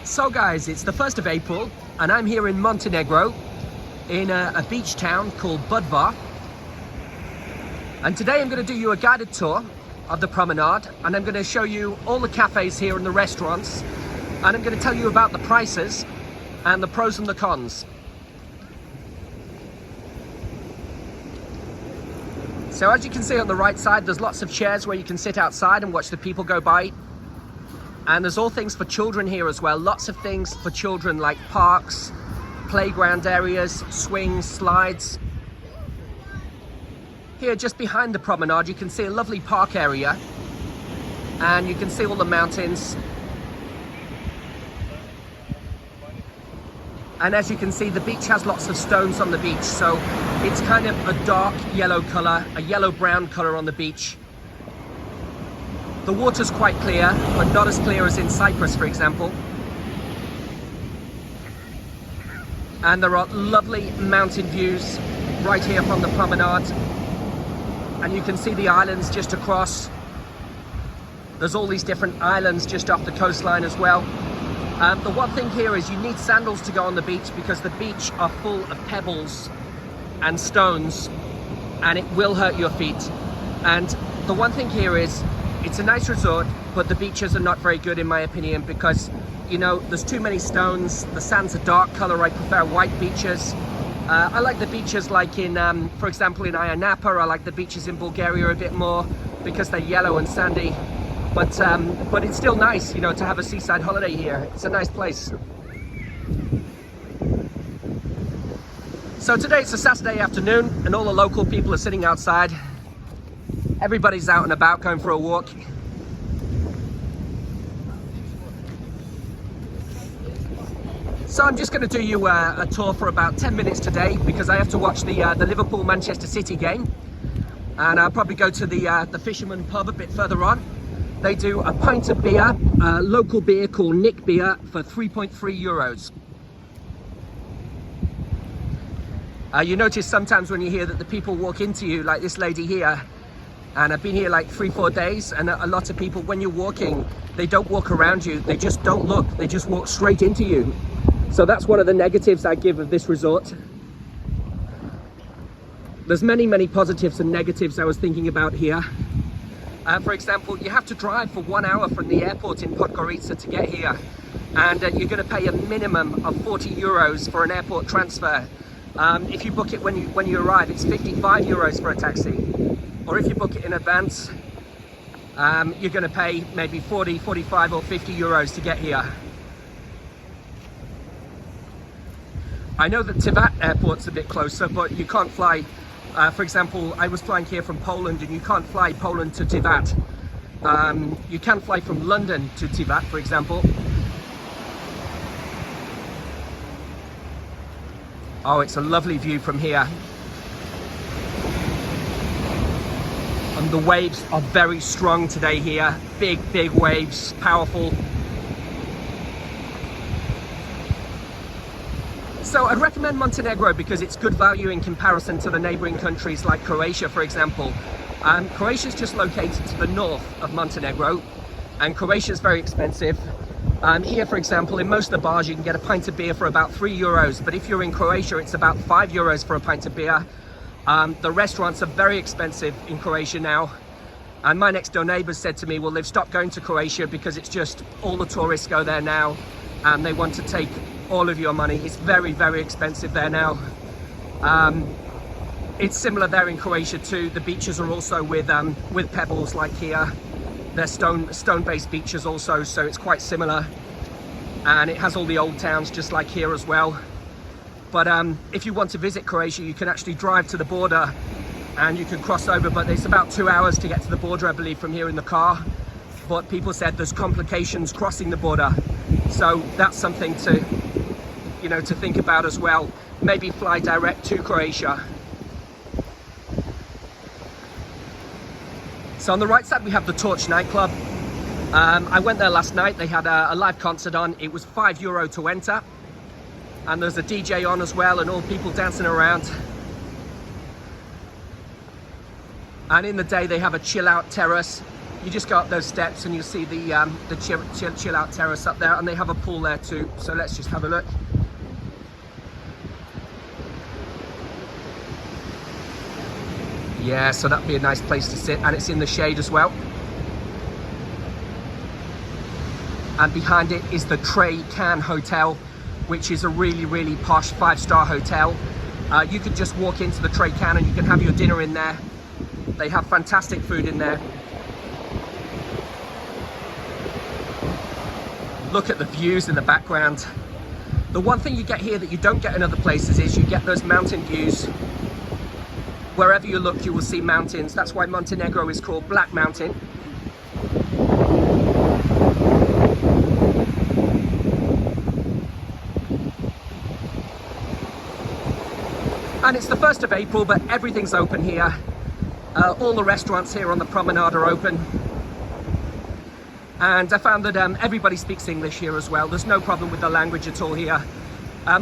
So guys, it's the 1st of April and I'm here in Montenegro in a beach town called Budva. And today I'm going to do you a guided tour of the promenade, and I'm going to show you all the cafes here and the restaurants, and I'm going to tell you about the prices and the pros and the cons. So as you can see on the right side, there's lots of chairs where you can sit outside and watch the people go by. And there's all things for children here as well. Lots of things for children like parks, playground areas, swings, slides. Here just behind the promenade you can see a lovely park area, and you can see all the mountains. And as you can see, the beach has lots of stones on the beach, so it's kind of a dark yellow colour, a yellow-brown colour on the beach. The water's quite clear, but not as clear as in Cyprus, for example. And there are lovely mountain views right here from the promenade. And you can see the islands just across. There's all these different islands just off the coastline as well. The one thing here is you need sandals to go on the beach, because the beach are full of pebbles and stones, and it will hurt your feet. And the one thing here is, it's a nice resort, but the beaches are not very good in my opinion, because, you know, there's too many stones. The sand's a dark color. I prefer white beaches. I like the beaches like in, for example, in Ayia Napa. I like the beaches in Bulgaria a bit more because they're yellow and sandy. But it's still nice, you know, to have a seaside holiday here. It's a nice place. So today it's a Saturday afternoon and all the local people are sitting outside. Everybody's out and about going for a walk. So I'm just going to do you a tour for about 10 minutes today, because I have to watch the Liverpool-Manchester City game. And I'll probably go to the Fisherman pub a bit further on. They do a pint of beer, a local beer called Nick Beer, for 3.3 euros. You notice sometimes when you hear that the people walk into you, like this lady here, and I've been here like 3-4 days, and a lot of people, when you're walking, they don't walk around you, they just don't look, they just walk straight into you. So that's one of the negatives I give of this resort. There's many positives and negatives I was thinking about here. For example, you have to drive for 1 hour from the airport in Podgorica to get here, and you're going to pay a minimum of 40 euros for an airport transfer. If you book it when you arrive, it's 55 euros for a taxi. Or if you book it in advance, you're going to pay maybe 40, 45 or 50 euros to get here. I know that Tivat airport's a bit closer, but you can't fly. For example, I was flying here from Poland, and you can't fly Poland to Tivat. You can fly from London to Tivat, for example. Oh, it's a lovely view from here. And the waves are very strong today here. Big waves, powerful. So I'd recommend Montenegro because it's good value in comparison to the neighboring countries like Croatia, for example. Croatia's just located to the north of Montenegro, and Croatia's very expensive. Here, for example, in most of the bars you can get a pint of beer for about 3 euros, but if you're in Croatia it's about 5 euros for a pint of beer. The restaurants are very expensive in Croatia now, and my next door neighbors said to me, well, they've stopped going to Croatia because it's just all the tourists go there now and they want to take all of your money. It's very expensive there now. It's similar there in Croatia too. The beaches are also with pebbles like here. They're stone-based beaches also, so it's quite similar, and it has all the old towns just like here as well. But if you want to visit Croatia, you can actually drive to the border and you can cross over, but it's about 2 hours to get to the border, I believe, from here in the car. But people said there's complications crossing the border, so that's something to, you know, to think about as well. Maybe fly direct to Croatia. So on the right side we have the Torch nightclub. I went there last night. They had a live concert on. It was €5 to enter, and there's a DJ on as well, and all people dancing around. And in the day they have a chill out terrace You just go up those steps and you'll see the chill out terrace up there, and they have a pool there too. So let's just have a look. Yeah, so that'd be a nice place to sit, and it's in the shade as well. And behind it is the Tray Can Hotel, which is a really, really posh 5-star hotel. You could just walk into the Tray Can and you can have your dinner in there. They have fantastic food in there. Look at the views in the background. The one thing you get here that you don't get in other places is you get those mountain views. Wherever you look, you will see mountains. That's why Montenegro is called Black Mountain. And it's the 1st of April, but everything's open here. All the restaurants here on the promenade are open. And I found that everybody speaks English here as well. There's no problem with the language at all here.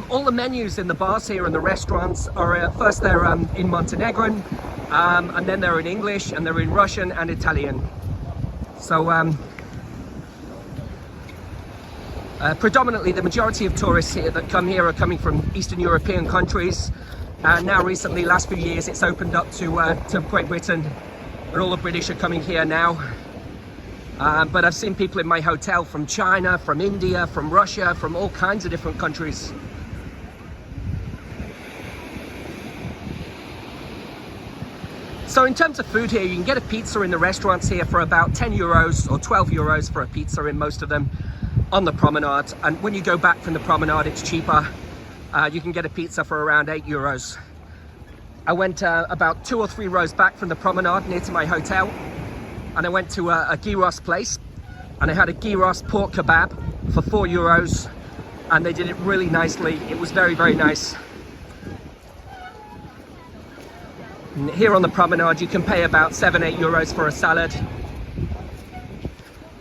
All the menus in the bars here and the restaurants are, first they're in Montenegrin, and then they're in English, and they're in Russian and Italian. So predominantly the majority of tourists here that come here are coming from Eastern European countries. And now recently, last few years, it's opened up to Great Britain, and all the British are coming here now. But I've seen people in my hotel from China, from India, from Russia, from all kinds of different countries. So in terms of food here, you can get a pizza in the restaurants here for about 10 euros or 12 euros for a pizza in most of them on the promenade. And when you go back from the promenade, it's cheaper. You can get a pizza for around 8 euros. I went about 2 or 3 rows back from the promenade near to my hotel, and I went to a gyros place, and I had a gyros pork kebab for 4 euros, and they did it really nicely. It was very, very nice. And here on the promenade, you can pay about 7-8 euros for a salad.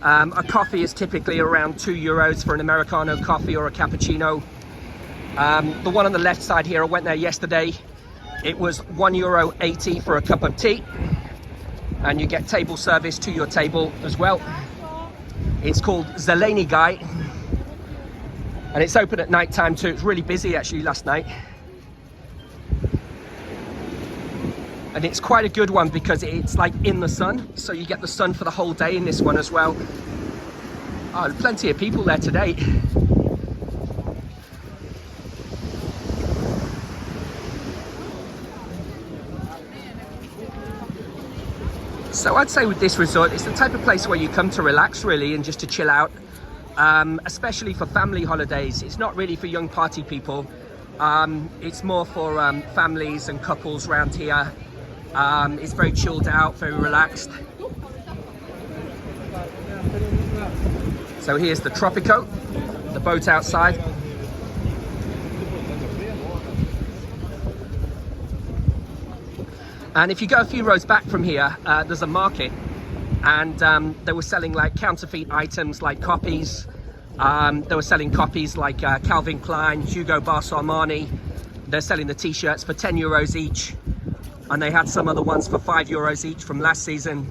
A coffee is typically around 2 euros for an Americano coffee or a cappuccino. The one on the left side here, I went there yesterday. It was €1.80 for a cup of tea. And you get table service to your table as well. It's called Zeleni Guy, and it's open at night time too. It's really busy actually last night, and it's quite a good one because it's like in the sun, so you get the sun for the whole day in this one as well. Oh, plenty of people there today. So I'd say with this resort, it's the type of place where you come to relax really and just to chill out, especially for family holidays. It's not really for young party people. It's more for families and couples around here. It's very chilled out, very relaxed. So here's the Tropico, the boat outside. And if you go a few rows back from here, there's a market, and they were selling like counterfeit items like copies. They were selling copies like Calvin Klein, Hugo Boss, Armani. They're selling the t-shirts for 10 euros each, and they had some other ones for 5 euros each from last season.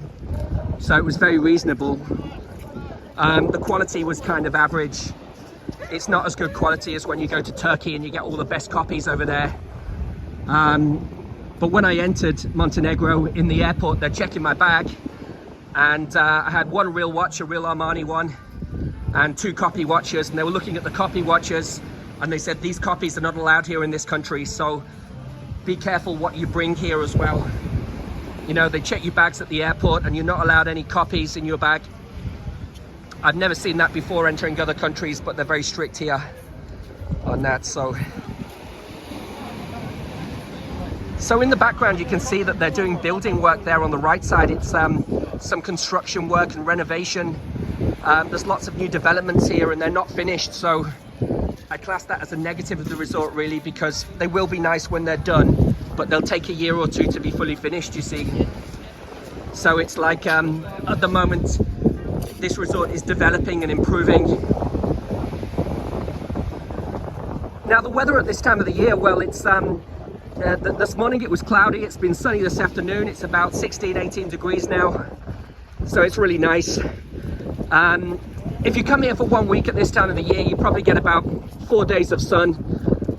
So it was very reasonable. The quality was kind of average. It's not as good quality as when you go to Turkey and you get all the best copies over there. But when I entered Montenegro in the airport, they're checking my bag, and I had one real watch, a real Armani one, and 2 copy watches, and they were looking at the copy watches, and they said these copies are not allowed here in this country, so be careful what you bring here as well. You know, they check your bags at the airport, and you're not allowed any copies in your bag. I've never seen that before entering other countries, but they're very strict here on that. So in the background, you can see that they're doing building work there on the right side. It's some construction work and renovation. There's lots of new developments here, and they're not finished. So I class that as a negative of the resort, really, because they will be nice when they're done, but they'll take a year or 2 to be fully finished, you see. So it's like, at the moment, this resort is developing and improving. Now, the weather at this time of the year, well, it's this morning it was cloudy. It's been sunny this afternoon. It's about 16, 18 degrees now. So it's really nice. If you come here for 1 week at this time of the year, you probably get about 4 days of sun,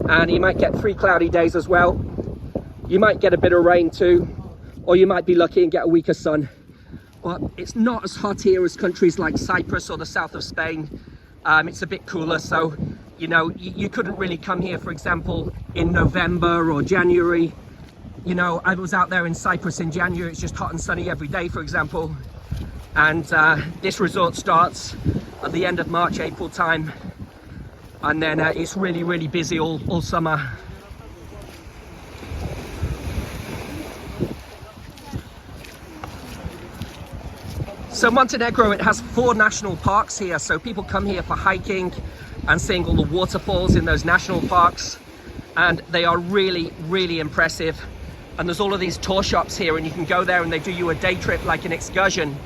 and you might get 3 cloudy days as well. You might get a bit of rain too, or you might be lucky and get a week of sun. But it's not as hot here as countries like Cyprus or the south of Spain. It's a bit cooler, so you know, you couldn't really come here, for example, in November or January. You know, I was out there in Cyprus in January, it's just hot and sunny every day, for example. And this resort starts at the end of March, April time. And then it's really, really busy all summer. So Montenegro, it has 4 national parks here. So people come here for hiking and seeing all the waterfalls in those national parks. And they are really, really impressive. And there's all of these tour shops here, and you can go there and they do you a day trip like an excursion.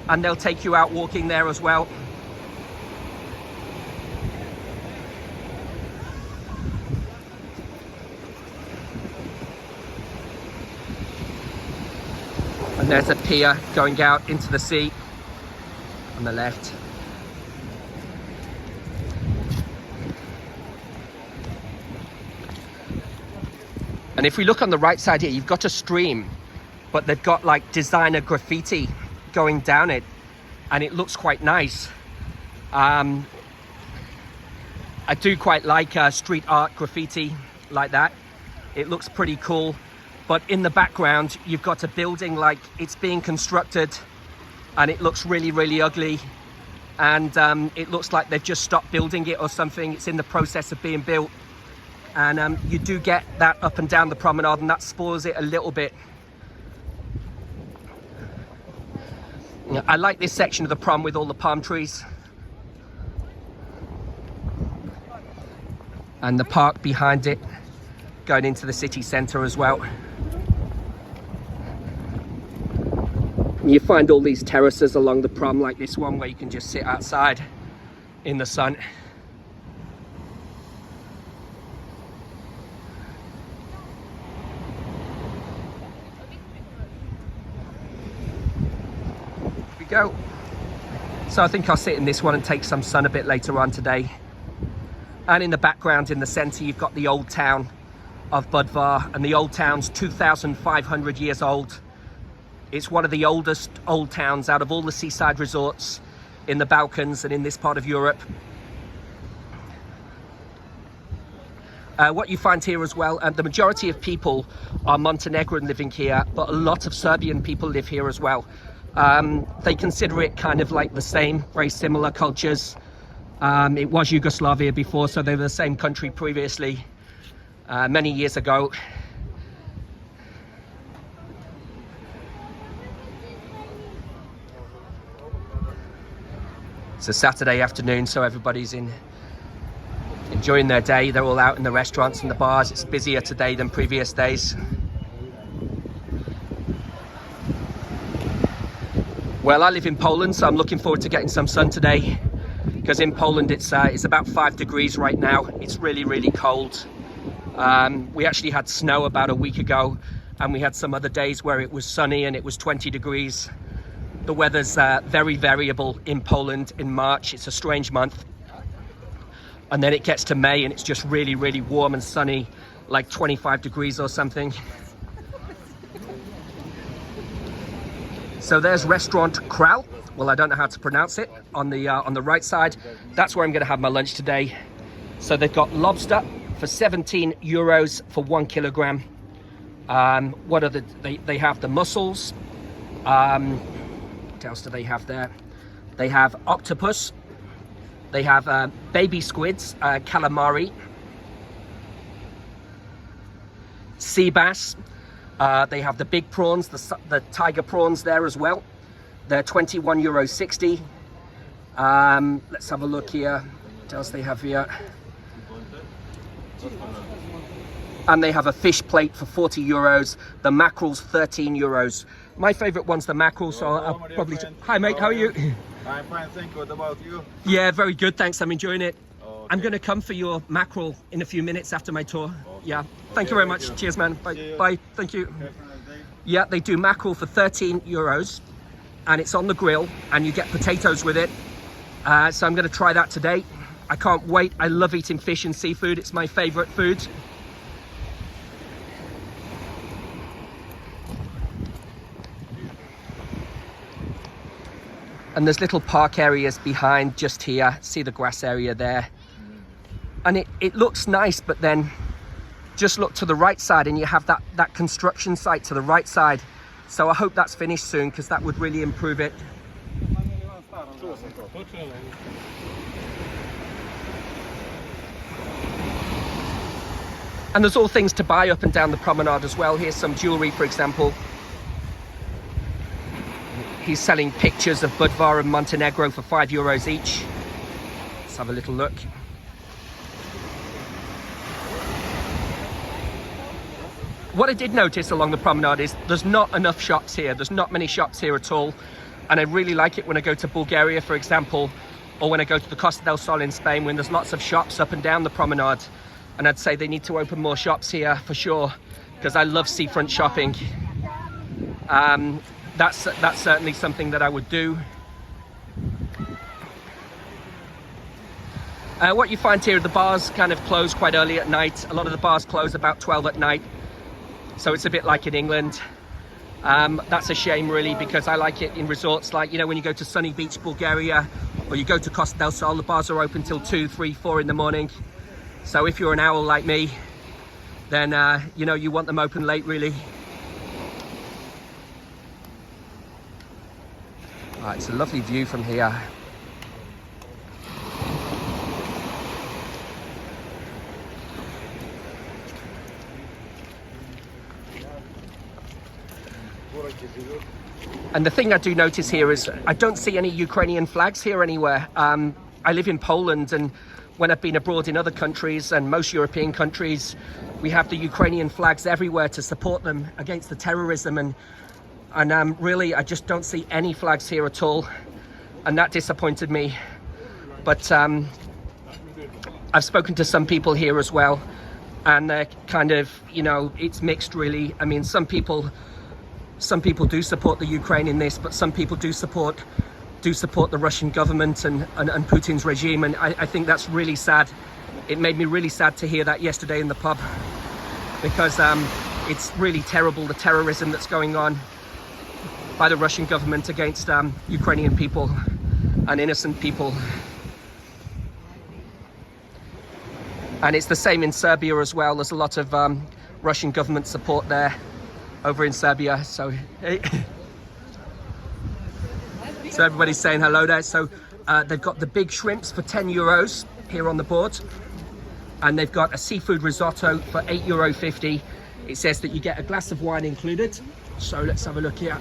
And they'll take you out walking there as well. And there's a pier going out into the sea on the left. And if we look on the right side here, you've got a stream, but they've got like designer graffiti going down it, and it looks quite nice. I do quite like street art graffiti like that. It looks pretty cool. But in the background, you've got a building like it's being constructed, and it looks really, really ugly. And it looks like they've just stopped building it or something. It's in the process of being built. And you do get that up and down the promenade, and that spoils it a little bit. I like this section of the prom with all the palm trees. And the park behind it, going into the city centre as well. You find all these terraces along the prom, like this one where you can just sit outside in the sun. Here we go. So I think I'll sit in this one and take some sun a bit later on today. And in the background, in the centre, you've got the old town of Budva, and the old town's 2,500 years old. It's one of the oldest old towns out of all the seaside resorts in the Balkans and in this part of Europe. What you find here as well, and the majority of people are Montenegrin living here, but a lot of Serbian people live here as well. They consider it kind of like the same, very similar cultures. It was Yugoslavia before, so they were the same country previously, many years ago. It's a Saturday afternoon, so everybody's enjoying their day. They're all out in the restaurants and the bars. It's busier today than previous days. Well, I live in Poland, so I'm looking forward to getting some sun today, because in Poland it's about 5 degrees right now. It's really, really cold. We actually had snow about a week ago, and we had some other days where it was sunny and it was 20 degrees. The weather's very variable in Poland in March. It's a strange month. And then it gets to May and it's just really, really warm and sunny, like 25 degrees or something. So there's restaurant Kral. Well, I don't know how to pronounce it. On the right side, that's where I'm going to have my lunch today. So they've got lobster for 17 euros for 1 kilogram. What are they have the mussels. What else do they have there? They have octopus. They have baby squids, calamari, sea bass. They have the big prawns, the tiger prawns there as well. They're 21 euros 60. Let's have a look here. What else they have here? And they have a fish plate for 40 euros. The mackerel's 13 euros. My favorite one's the mackerel, so I'll probably... Hi mate, how are you? I'm fine, thank you. What about you? Yeah, very good, thanks. I'm enjoying it. Okay. I'm going to come for your mackerel in a few minutes after my tour. Okay. Yeah, thank you very much. Cheers, man. Bye. Bye. Thank you. Yeah, they do mackerel for 13 euros. and it's on the grill, and you get potatoes with it. So I'm going to try that today. I can't wait. I love eating fish and seafood. It's my favorite food. And there's little park areas behind just here. See the grass area there. And it looks nice, but then just look to the right side and you have that construction site to the right side. So I hope that's finished soon, because that would really improve it. And there's all things to buy up and down the promenade as well. Here's some jewelry, for example. He's selling pictures of Budva and Montenegro for €5 each. Let's have a little look. What I did notice along the promenade is there's not enough shops here. There's not many shops here at all. And I really like it when I go to Bulgaria, for example, or when I go to the Costa del Sol in Spain, when there's lots of shops up and down the promenade. And I'd say they need to open more shops here for sure, because I love seafront shopping. That's certainly something that I would do. What you find here, the bars kind of close quite early at night. A lot of the bars close about 12 at night. So it's a bit like in England. That's a shame really, because I like it in resorts like, you know, when you go to sunny beach Bulgaria, or you go to Costa del Sol, the bars are open till 2, 3, 4 in the morning. So if you're an owl like me, then you know, you want them open late really. It's a lovely view from here. And the thing I do notice here is I don't see any Ukrainian flags here anywhere. I live in Poland, and when I've been abroad in other countries and most European countries, we have the Ukrainian flags everywhere to support them against the terrorism, and really I just don't see any flags here at all, and that disappointed me. But I've spoken to some people here as well, and they're kind of, you know, it's mixed really. I mean, some people do support the Ukraine in this, but some people do support the Russian government and Putin's regime, and I think that's really sad. It made me really sad to hear that yesterday in the pub, because it's really terrible, the terrorism that's going on by the Russian government against Ukrainian people and innocent people. And it's the same in Serbia as well. There's a lot of Russian government support there over in Serbia. So so everybody's saying hello there. So they've got the big shrimps for €10 here on the board, and they've got a seafood risotto for €8.50. It says that you get a glass of wine included. So let's have a look here.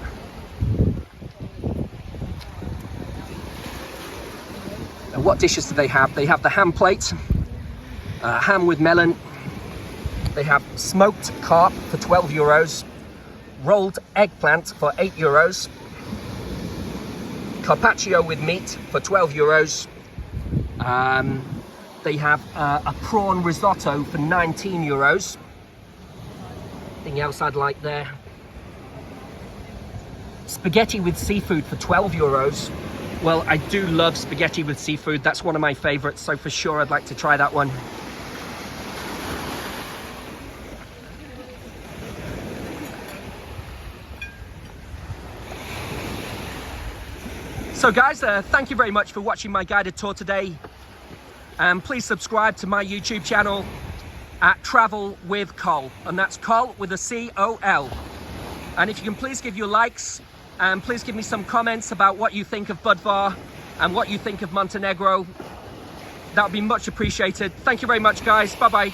And what dishes do they have? They have the ham plate, ham with melon. They have smoked carp for €12, rolled eggplant for €8, carpaccio with meat for €12. They have a prawn risotto for €19. Anything else I'd like there? Spaghetti with seafood for €12. Well, I do love spaghetti with seafood. That's one of my favorites, so for sure I'd like to try that one. So guys, thank you very much for watching my guided tour today. Please subscribe to my YouTube channel at Travel with Col, and that's Col with a C-O-L. And if you can please give your likes, and please give me some comments about what you think of Budva and what you think of Montenegro. That would be much appreciated. Thank you very much, guys. Bye-bye.